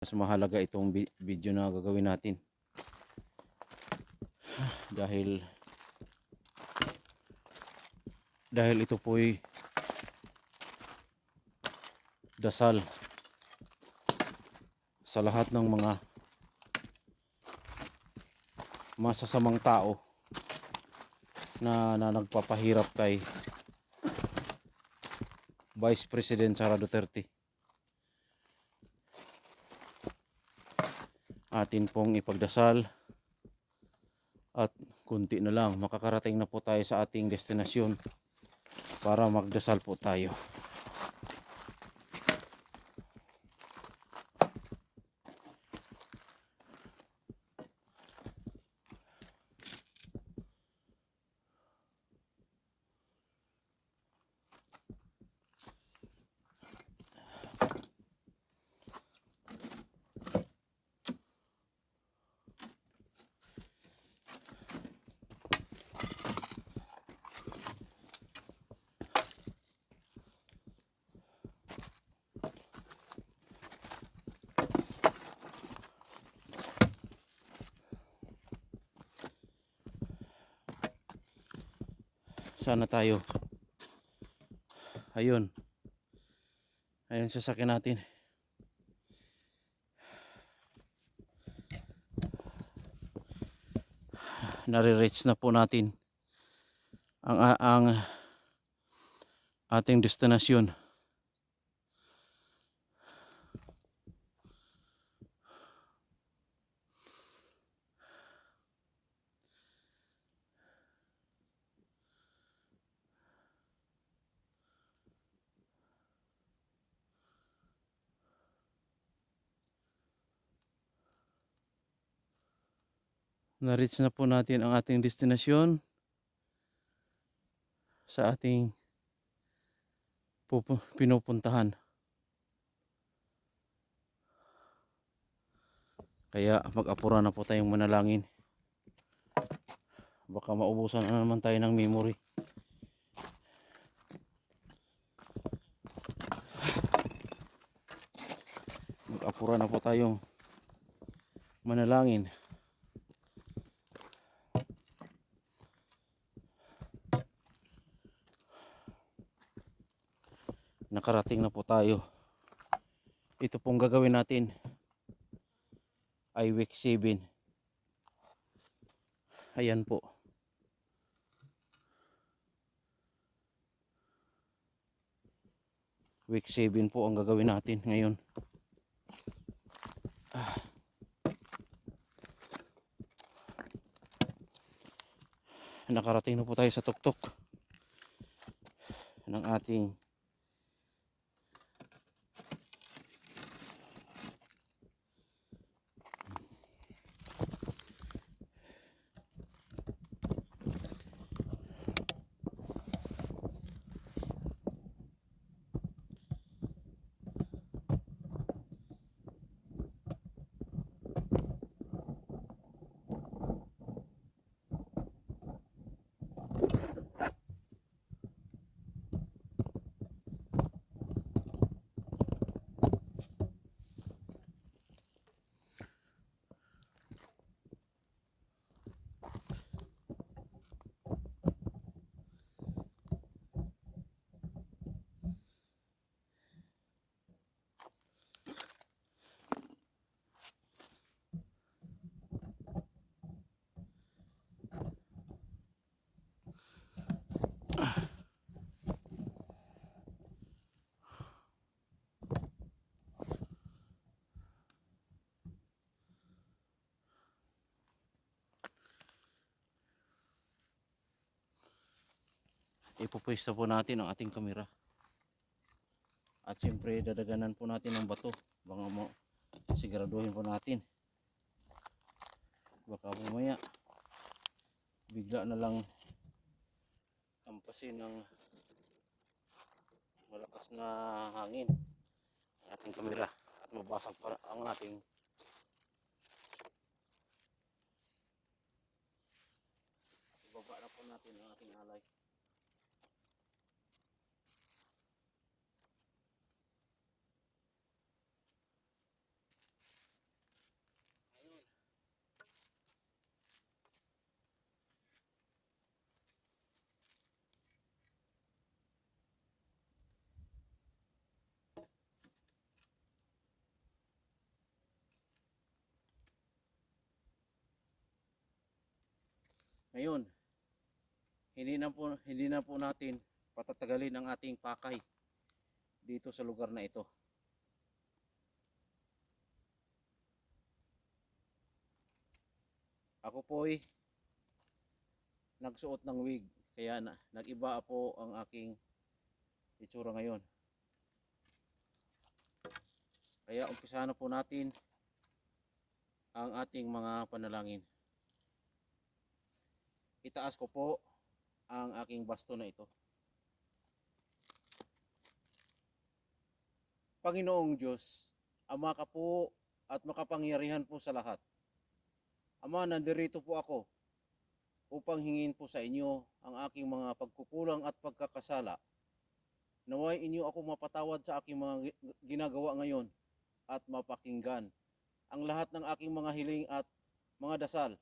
Mas mahalaga itong video na gagawin natin dahil ito po'y dasal sa lahat ng mga masasamang tao na nagpapahirap kay Vice President Sara Duterte. Atin pong ipagdasal at kunti na lang makakarating na po tayo sa ating destinasyon para magdasal po tayo. Sana tayo. Ayun sasakyan natin. Nare-reach na po natin ang ating destinasyon. Na-reach na po natin ang ating destinasyon sa ating pinupuntahan. Kaya mag-apura na po tayong manalangin. Baka maubusan na naman tayo ng memory. Mag-apura na po tayong manalangin. Nakarating na po tayo. Ito pong gagawin natin ay week 7. Ayan po. Week 7 po ang gagawin natin ngayon. Nakarating na po tayo sa tuktok ng ating ipupwesto po natin ang ating kamera. At siyempre dadaganan po natin ng bato. Baka mo siguraduhin po natin. Baka mamaya bigla na lang hampasin ng malakas na hangin ang ating kamera at mabasag pa ang ating ibaba na po natin ang ating alay. Ngayon, hindi na po natin patatagalin ang ating pakay dito sa lugar na ito. Ako po'y nagsuot ng wig, kaya nag-iba po ang aking itsura ngayon. Kaya umpisahan na po natin ang ating mga panalangin. Itaas ko po ang aking basto na ito. Panginoong Diyos, Ama ka po at makapangyarihan po sa lahat. Ama, nandirito po ako upang hingin po sa inyo ang aking mga pagkukulang at pagkakasala. Naway inyo ako mapatawad sa aking mga ginagawa ngayon at mapakinggan ang lahat ng aking mga hiling at mga dasal.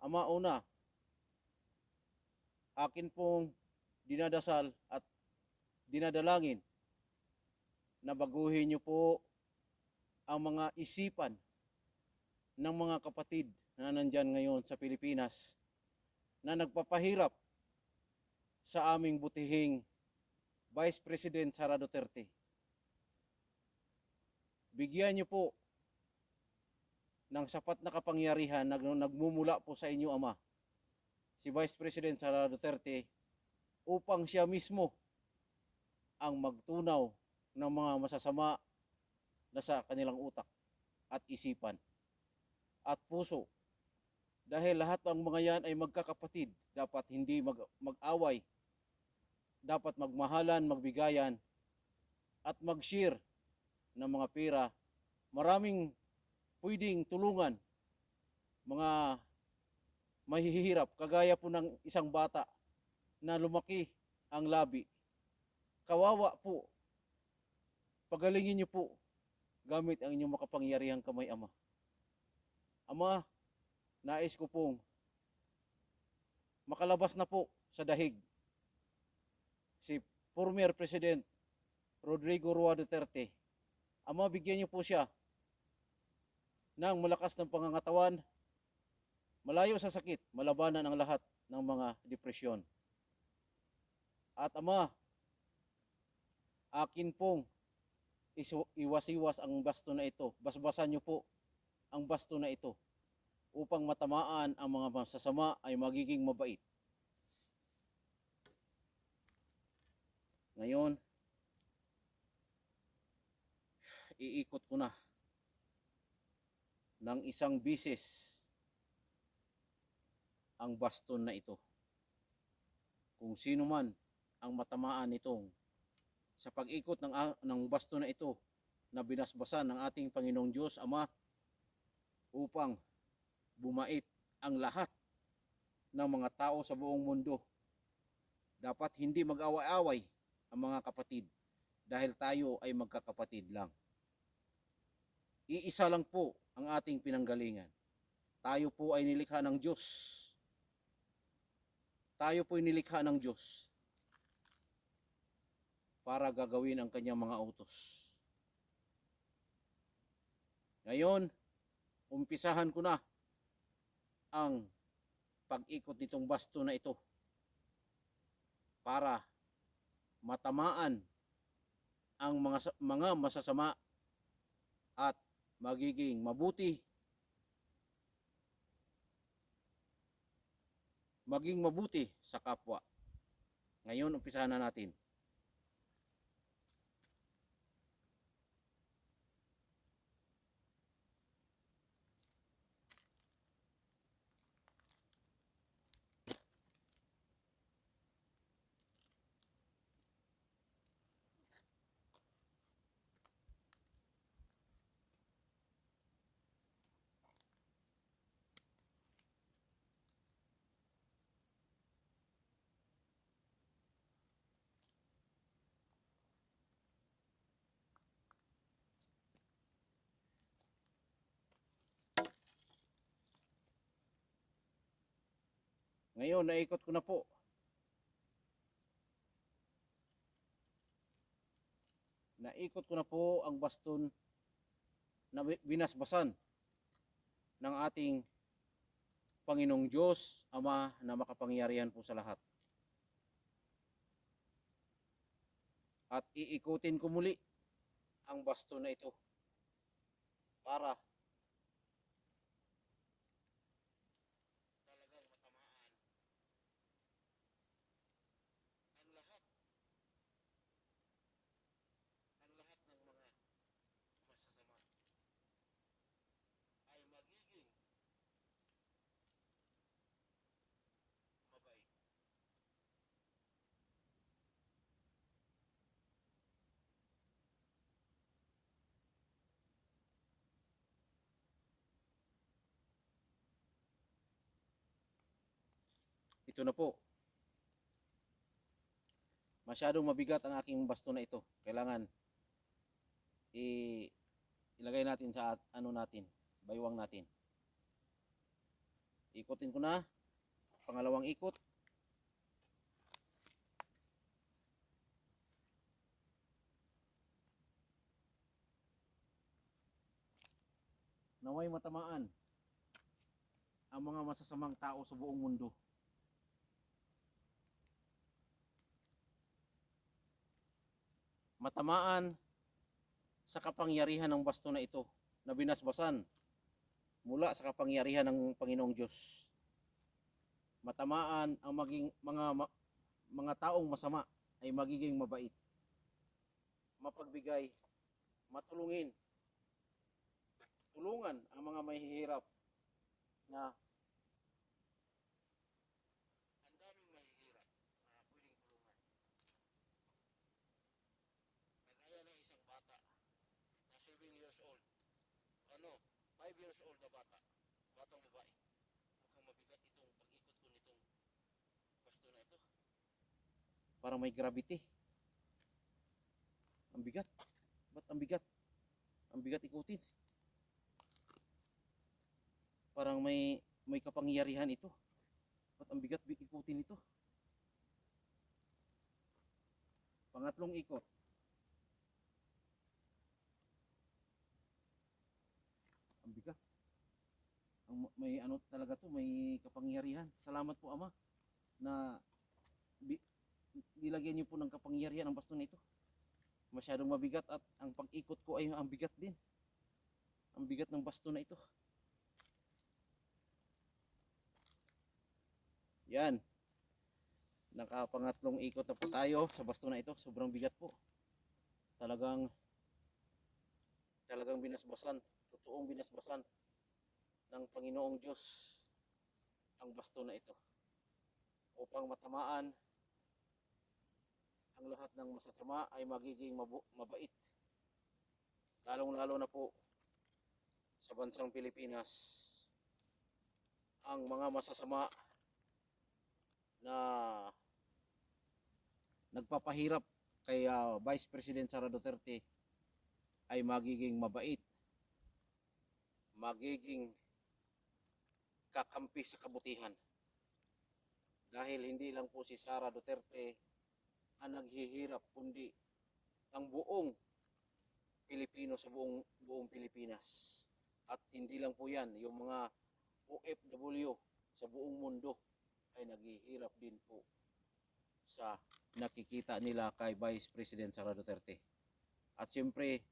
Ama, una, akin pong dinadasal at dinadalangin na baguhin niyo po ang mga isipan ng mga kapatid na nandyan ngayon sa Pilipinas na nagpapahirap sa aming butihing Vice President Sara Duterte. Bigyan niyo po ng sapat na kapangyarihan na nagmumula po sa inyo, Ama, si Vice President Sara Duterte, upang siya mismo ang magtunaw ng mga masasama na sa kanilang utak at isipan at puso. Dahil lahat ng mga yan ay magkakapatid, dapat hindi mag-away, dapat magmahalan, magbigayan, at mag-share ng mga pera. Maraming pwedeng tulungan mga mahihirap, kagaya po ng isang bata na lumaki ang labi. Kawawa po. Pagalingin niyo po gamit ang inyong makapangyarihang kamay, Ama. Ama, nais ko pong makalabas na po sa dahig si former President Rodrigo Roa Duterte. Ama, bigyan niyo po siya ng malakas ng pangangatawan, malayo sa sakit, malabanan ang lahat ng mga depresyon. At Ama, akin pong iwas-iwas ang basto na ito. Basbasan niyo po ang basto na ito upang matamaan ang mga masasama ay magiging mabait. Ngayon, iikot ko na ng isang bisis ang baston na ito. Kung sino man ang matamaan nitong sa pag-ikot ng baston na ito na binasbasan ng ating Panginoong Diyos Ama upang bumait ang lahat ng mga tao sa buong mundo. Dapat hindi mag-away-away ang mga kapatid dahil tayo ay magkakapatid lang. Iisa lang po ang ating pinanggalingan. Tayo po ay nilikha ng Diyos. Tayo po ay nilikha ng Diyos para gagawin ang kanyang mga utos. Ngayon, umpisahan ko na ang pag-ikot nitong basto na ito para matamaan ang mga masasama at magiging maging mabuti sa kapwa. Ngayon, umpisahan na natin. Ngayon, naikot ko na po. Naikot ko na po ang baston na binasbasan ng ating Panginoong Diyos, Ama na makapangyarihan po sa lahat. At iikutin ko muli ang basto na ito para talagang matamaan ang lahat ng mga masasama ay magiging mabait. Ito na po. Masyadong mabigat ang aking basto na ito. Kailangan ilagay natin sa ano natin, baywang natin. Ikutin ko na. Pangalawang ikot. Naway matamaan ang mga masasamang tao sa buong mundo. Matamaan sa kapangyarihan ng basto na ito na binasbasan mula sa kapangyarihan ng Panginoong Diyos. Matamaan ang mga taong masama ay magiging mabait, mapagbigay, matulungin, tulungan ang mga mahihirap na ang daming mahihirap na pwedeng tulungan. Kagaya ng isang bata na 7 years old, 5 years old na bata, batang babae. Mukhang mabigat itong pag-ikot ko nitong basto na ito. Parang may gravity. Ang bigat. Ba't ang bigat? Ang bigat ikutin. Parang may kapangyarihan ito. Ba't ang bigat ikutin ito? Pangatlong ikot. Ang bigat. May ano talaga to, may kapangyarihan. Salamat po Ama na nilagyan niyo po ng kapangyarihan ang basto na ito. Masyadong mabigat at ang pag-ikot ko ay ang bigat din. Ang bigat ng basto na ito. Yan. Nakapangatlong ikot na po tayo sa basto na ito. Sobrang bigat po. Talagang binasbasan. Totoong binasbasan ng Panginoong Diyos ang basto na ito. Upang matamaan ang lahat ng masasama ay magiging mabait. Lalong-lalo na po sa bansang Pilipinas, ang mga masasama na nagpapahirap kay Vice President Sara Duterte ay magiging mabait, magiging kakampi sa kabutihan. Dahil hindi lang po si Sara Duterte ang naghihirap, kundi ang buong Pilipino sa buong Pilipinas. At hindi lang po yan, yung mga OFW sa buong mundo ay naghihirap din po sa nakikita nila kay Vice President Sara Duterte. At siyempre,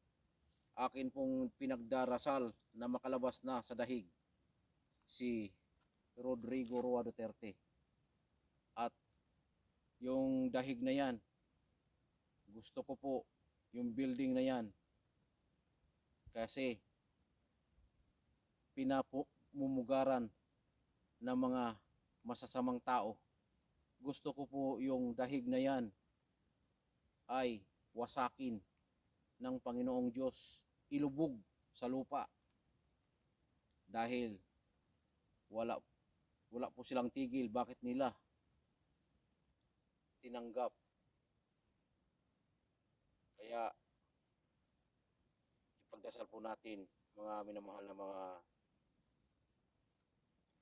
akin pong pinagdarasal na makalabas na sa dahig si Rodrigo Roa Duterte. At yung dahig na yan, gusto ko po yung building na yan kasi pinapumumugaran ng mga masasamang tao. Gusto ko po yung dahig na yan ay wasakin ng Panginoong Diyos, ilubog sa lupa dahil wala po silang tigil bakit nila tinanggap. Kaya ipagdasal po natin mga minamahal na mga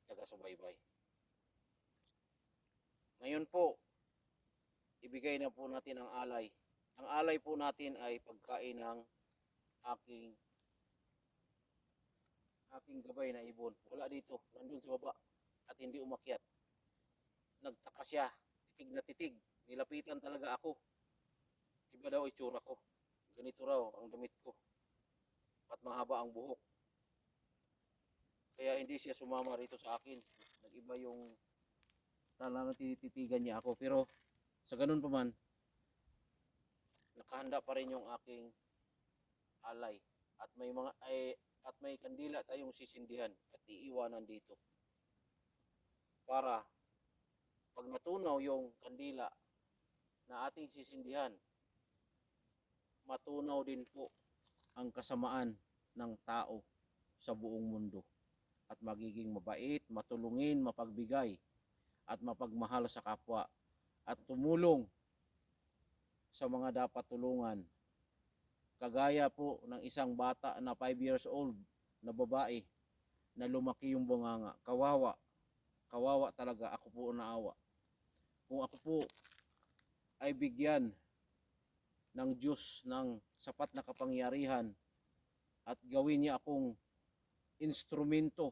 taga-subaybay. Ngayon po, ibigay na po natin ang alay. Ang alay po natin ay pagkain ng aking gabay na ibon. Wala dito, nandun sa baba. at hindi umakyat. Nagtaka siya, titig na titig. Nilapitan talaga ako. Iba daw itsura ko. Ganito raw ang damit ko. At mahaba ang buhok. Kaya hindi siya sumama rito sa akin. Nag-iba yung talagang tinititigan niya ako. Pero sa ganun pa man, nakahanda pa rin yung aking alay. At may kandila tayong sisindihan at iiwanan dito. Para pag natunaw yung kandila na ating sisindihan, matunaw din po ang kasamaan ng tao sa buong mundo at magiging mabait, matulungin, mapagbigay at mapagmahal sa kapwa at tumulong sa mga dapat tulungan. Kagaya po ng isang bata na 5 years old na babae na lumaki yung bunganga. Kawawa. Kawawa talaga. Ako po naawa. Kung ako po ay bigyan ng Diyos ng sapat na kapangyarihan at gawin niya akong instrumento,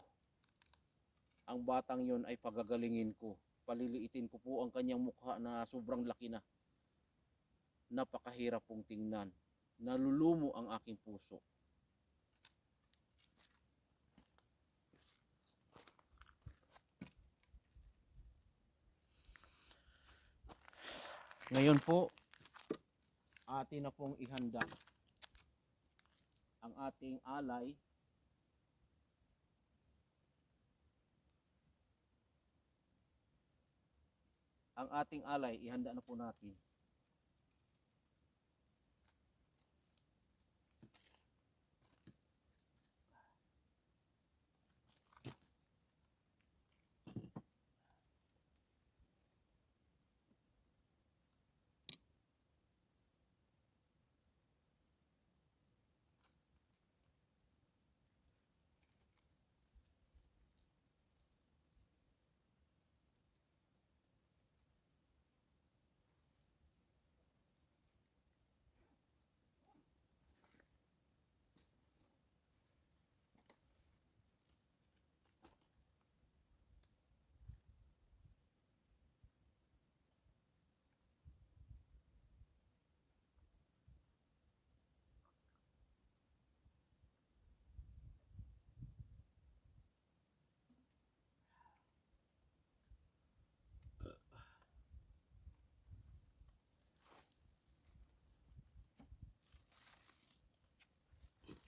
ang batang yon ay pagagalingin ko. Paliliitin ko po ang kanyang mukha na sobrang laki na. Napakahirap pong tingnan. Nalulumo ang aking puso. Ngayon po, atin na pong ihanda ang ating alay ihanda na po natin.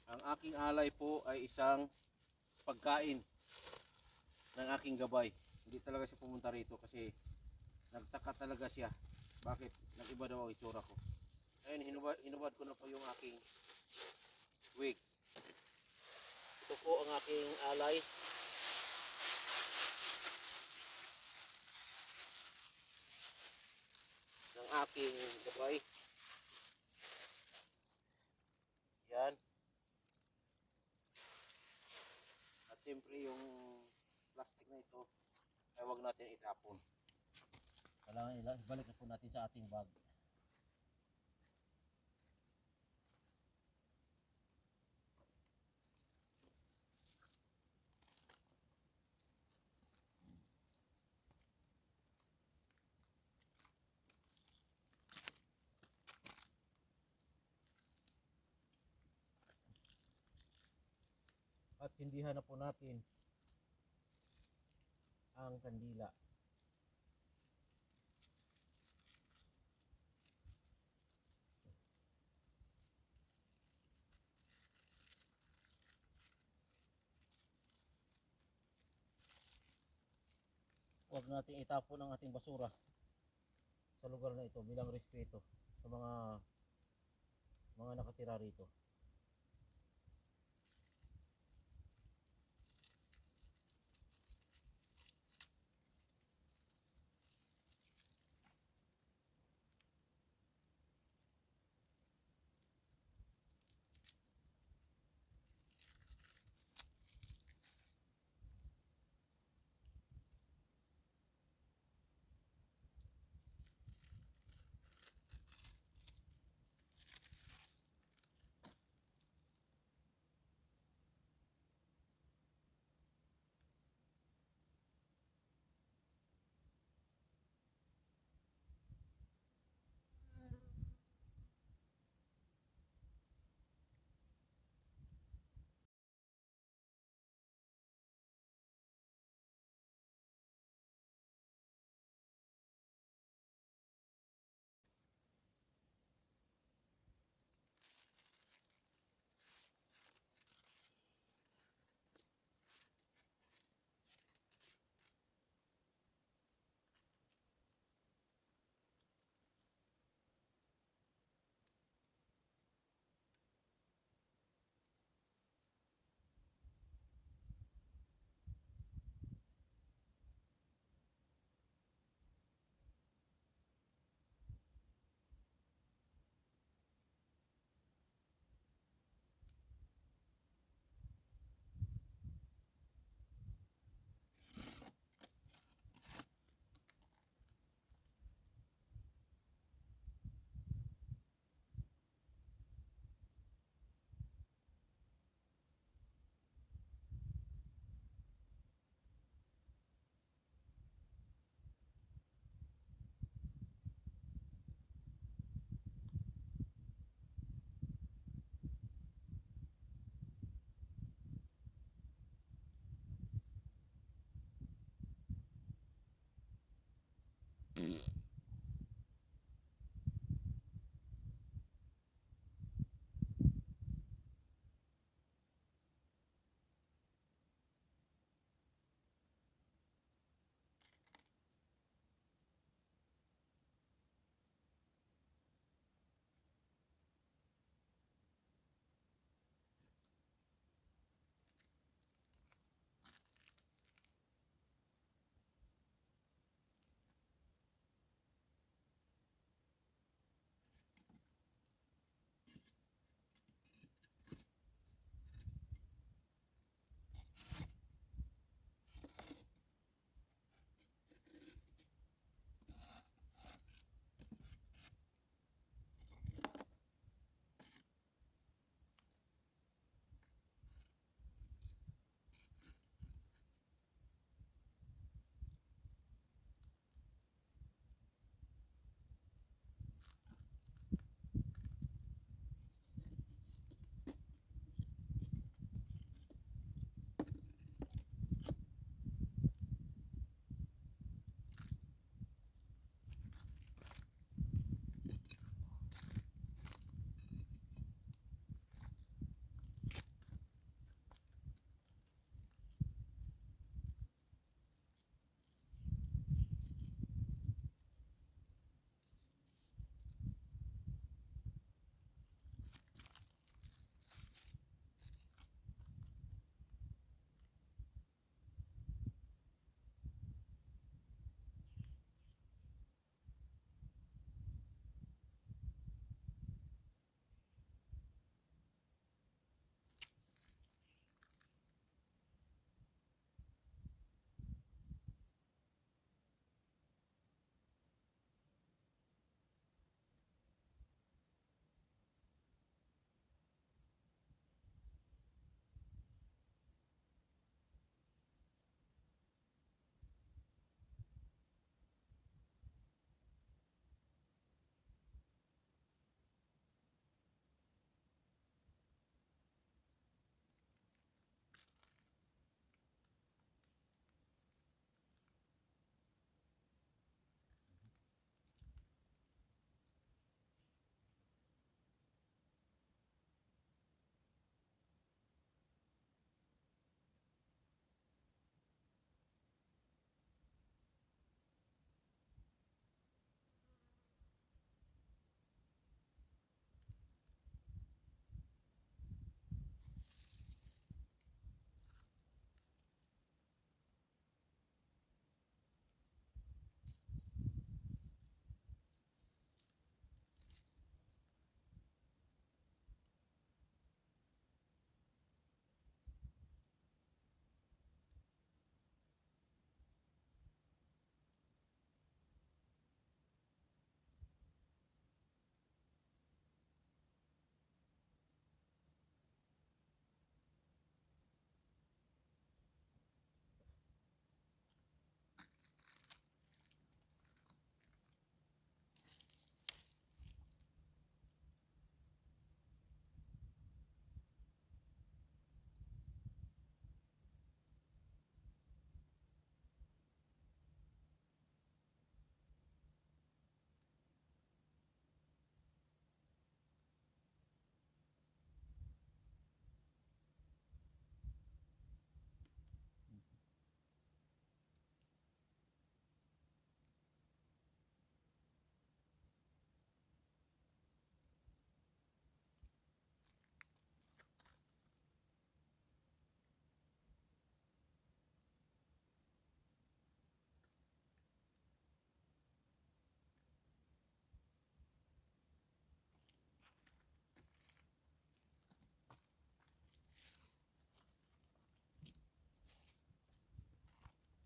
Ang aking alay po ay isang pagkain ng aking gabay. Hindi talaga siya pumunta rito kasi nagtaka talaga siya. Bakit? Nag-iba daw ang itsura ko. Ayun, hinubad ko na po yung aking wig. Ito po ang aking alay. Ng aking gabay. Yan. At siyempre yung plastic na ito ay huwag natin itapon. Kailangan ibalik na po natin sa ating bag. At sindihan na po natin ang kandila. Huwag natin itapon ang ating basura sa lugar na ito bilang respeto sa mga nakatira rito.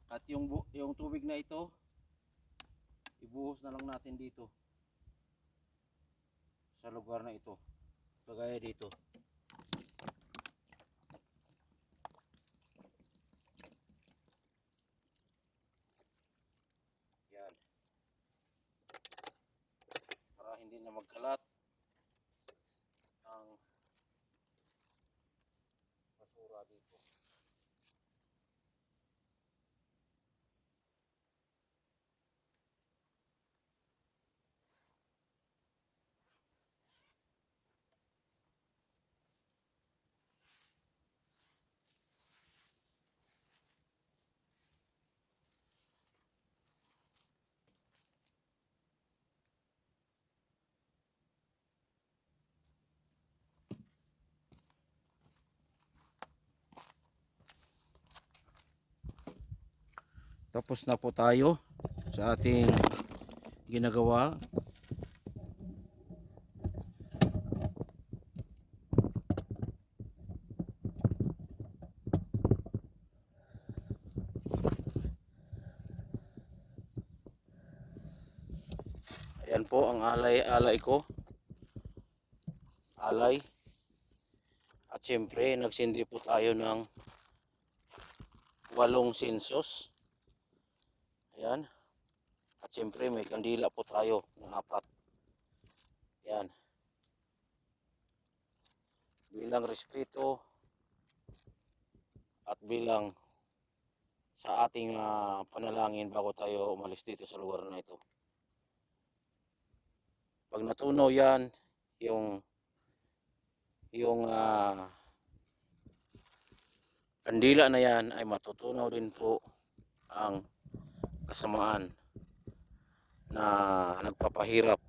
At yung tubig na ito, ibuhos na lang natin dito sa lugar na ito. Kagaya dito. Yan. Para hindi na magkalat ang basura dito. Tapos na po tayo sa ating ginagawa. Ayan po ang alay ko. Alay. At siyempre, nagsindi po tayo ng 8 sensos. Ayan. At siyempre, may kandila po tayo ng 4. Ayan. Bilang respeto at bilang sa ating panalangin bago tayo umalis dito sa lugar na ito. Pag natunaw yan, yung kandila na yan ay matutunaw din po ang kasamaan na nagpapahirap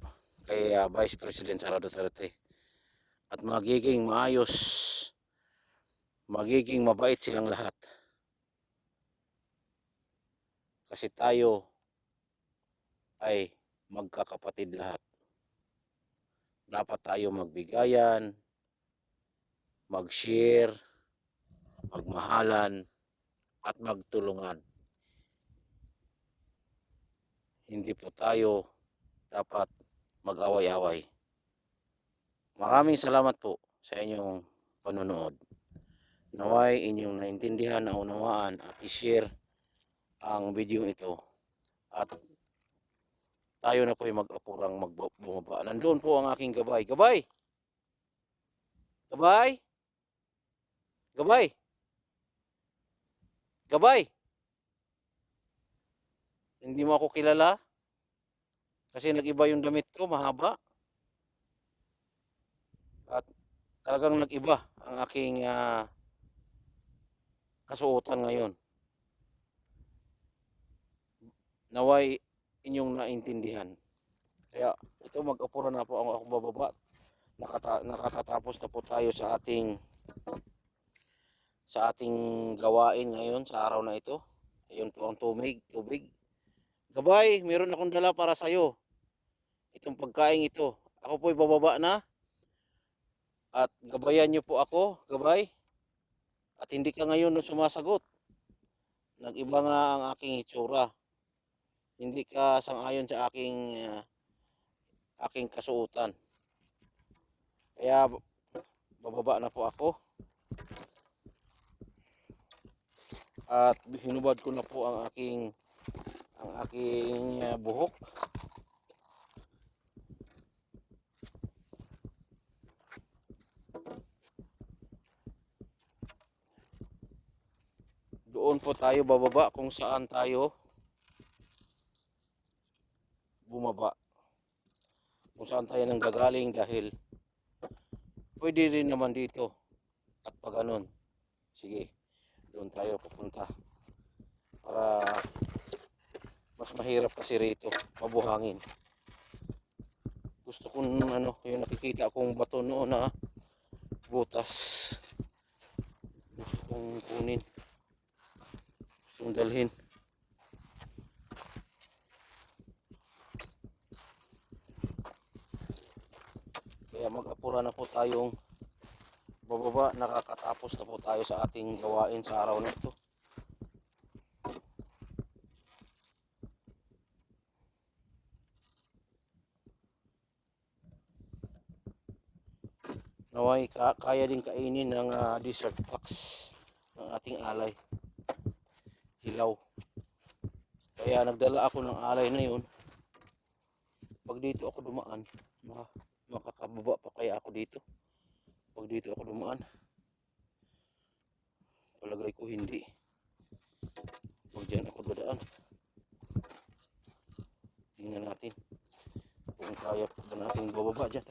kay Vice President Sara Duterte. At magiging maayos, magiging mabait silang lahat. Kasi tayo ay magkakapatid lahat. Dapat tayo magbigayan, mag-share, magmahalan, at magtulungan. Hindi po tayo dapat mag-away-away. Maraming salamat po sa inyong panonood. Naway inyong naintindihan, naunawaan at i-share ang video ito. At tayo na po ay mag-apurang bumaba. Nandoon po ang aking gabay. Gabay! Gabay! Gabay! Gabay! Hindi mo ako kilala? Kasi nag-iba yung damit ko, mahaba. At talagang nag-iba ang aking kasuotan ngayon. Naway inyong naintindihan. Kaya ito, mag-apura na po ako bababa. Nakatatapos na po tayo sa ating gawain ngayon sa araw na ito. Ayun po ang tubig. Gabay, meron akong dala para sa'yo. Itong pagkain ito. Ako po'y bababa na. At gabayan niyo po ako, gabay. At hindi ka ngayon sumasagot. Nag-iba nga ang aking itsura. Hindi ka sang-ayon sa aking kasuotan. Kaya bababa na po ako. At hinubad ko na po ang aking buhok. Doon po tayo bababa kung saan tayo bumaba. Kung saan tayo nanggagaling, dahil pwede rin naman dito. At pag ganun, sige, doon tayo pupunta. Para mas mahirap kasi rito, mabuhangin. Gusto kong yung nakikita kong bato noon na butas. Gusto kong kunin. Gusto kong dalhin. Kaya mag-apura na po tayong bababa. Nakakatapos na po tayo sa ating gawain sa araw na ito. naway kaya din kainin ng desert fox ng ating alay, hilaw. Kaya nagdala ako ng alay na yun. Pag dito ako dumaan, makakababa pa kaya ako dito. Pag dito ako dumaan, palagay ko hindi. Pag dyan ako dadaan, tingnan natin kung kaya pa ba natin bababa dyan.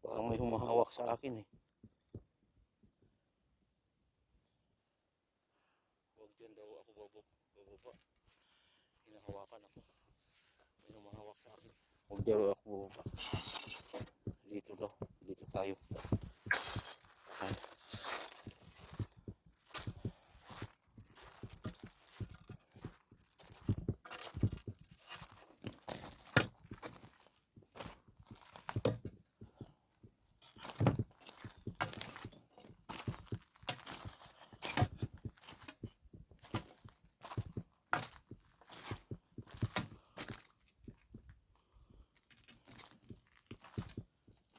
Parang may humahawak sa akin eh. Huwag dyan daw ako bababa. Hinahawakan ako. May humahawak sa akin. Huwag dyan daw ako bababa. Dito daw. Dito tayo. Ayan.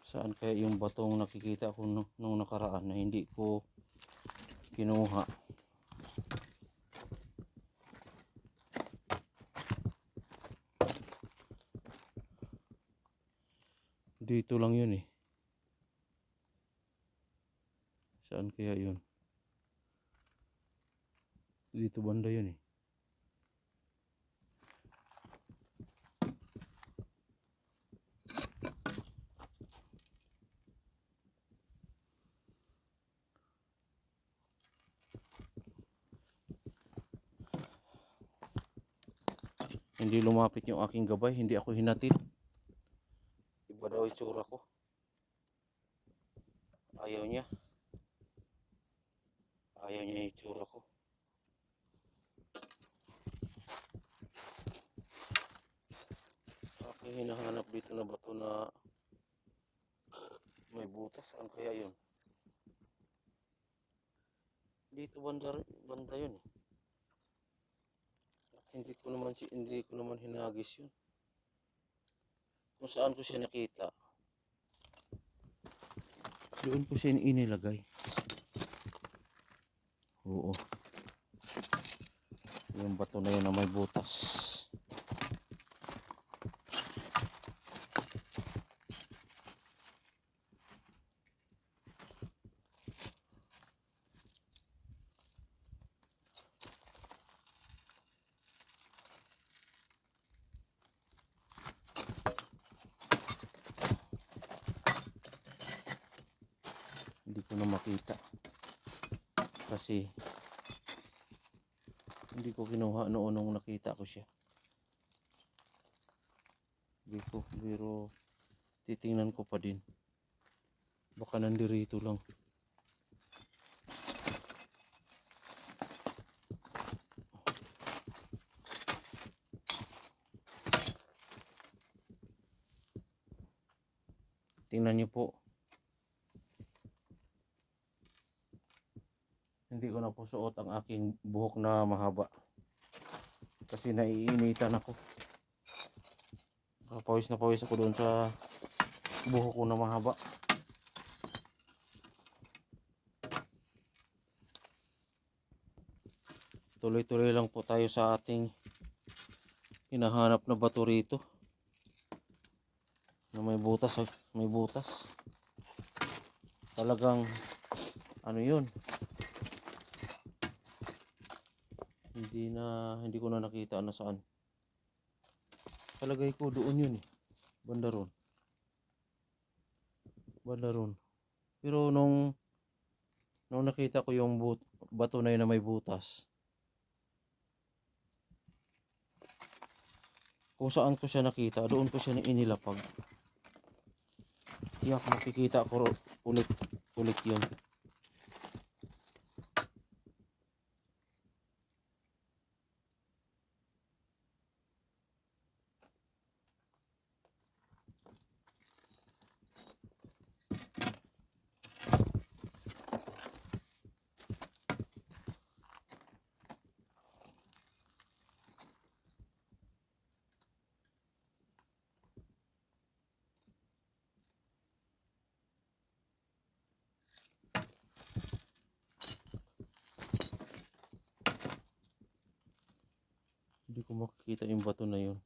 Saan kaya yung batong nakikita ko nung nakaraan na hindi ko kinuha? Dito lang yun eh. Saan kaya yun? Dito banda yun eh. Hindi lumapit yung aking gabay, hindi ako hinatid. Iba daw itsura ko. Ayaw niya. Ayaw niya yung itsura ko. Aking hinahanap dito na bato na may butas. Saan kaya yun? Dito banda yun eh. Hindi ko naman hinagis yun. Kung saan ko siya nakita, doon ko siya inilagay. Oo. Yung bato na yun na may butas. Hindi ko na makita kasi hindi ko kinuha noon nung nakita ko siya. Hindi ko, pero titingnan ko pa din. Baka nandirito lang. Tingnan niyo po. Hindi ko na po suot ang aking buhok na mahaba kasi naiinitan ako. Pawis na pawis ako doon sa buhok ko na mahaba. Tuloy-tuloy lang po tayo sa ating hinahanap na bato rito na may butas. May butas. Talagang ano yun, hindi ko na nakita na saan. Palagay ko doon yun eh, banda ron. Pero nung nakita ko yung bato na yun na may butas, kung saan ko siya nakita, doon ko siya inilapag. Tiyak makikita ko ulit yun. Hindi ko makikita yung bato na yun.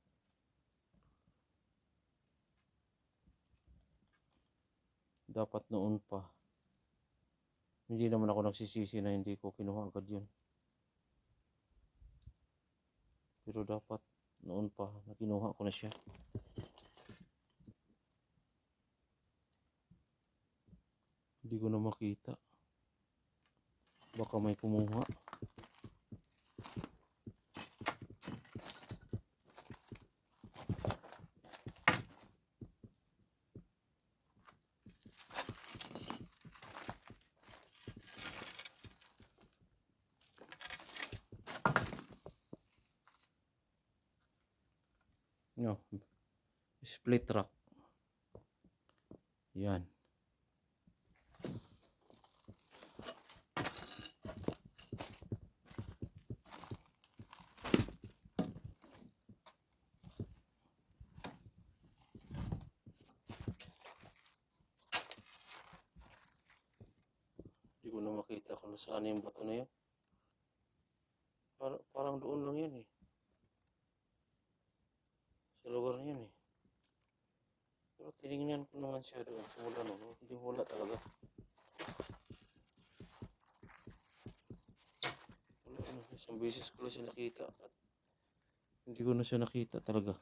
Dapat noon pa. Hindi naman ako nagsisisi na hindi ko kinuha agad yun. Pero dapat noon pa na kinuha ko na siya. Hindi ko na makita. Baka may kumuha. No, split rock. Yan. Hindi ko na makita kung saan yung bato na yun. Parang doon lang yun eh. Sa lugar na yun eh. Pero tinignan ko naman siya doon. Simula noon. Hindi wala talaga. Wala na. Isang beses ko lang siya nakita. At hindi ko na siya nakita talaga.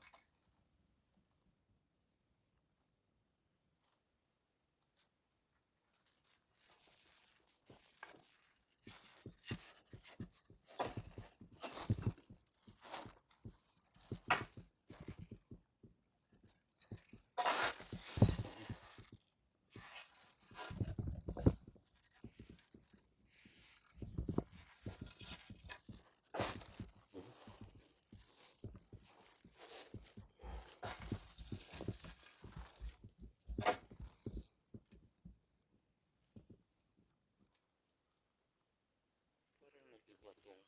Parang nag-iba tong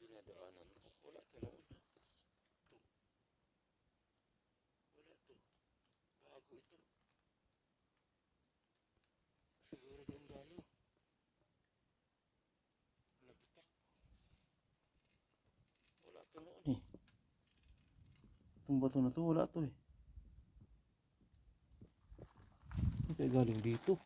dinadaanan ko. Wala to noon. Wala to. Bago ito. Siguro doon lalo. Nabitak. Wala to noon eh. Itong bato na to, wala to eh. Kaya galing dito.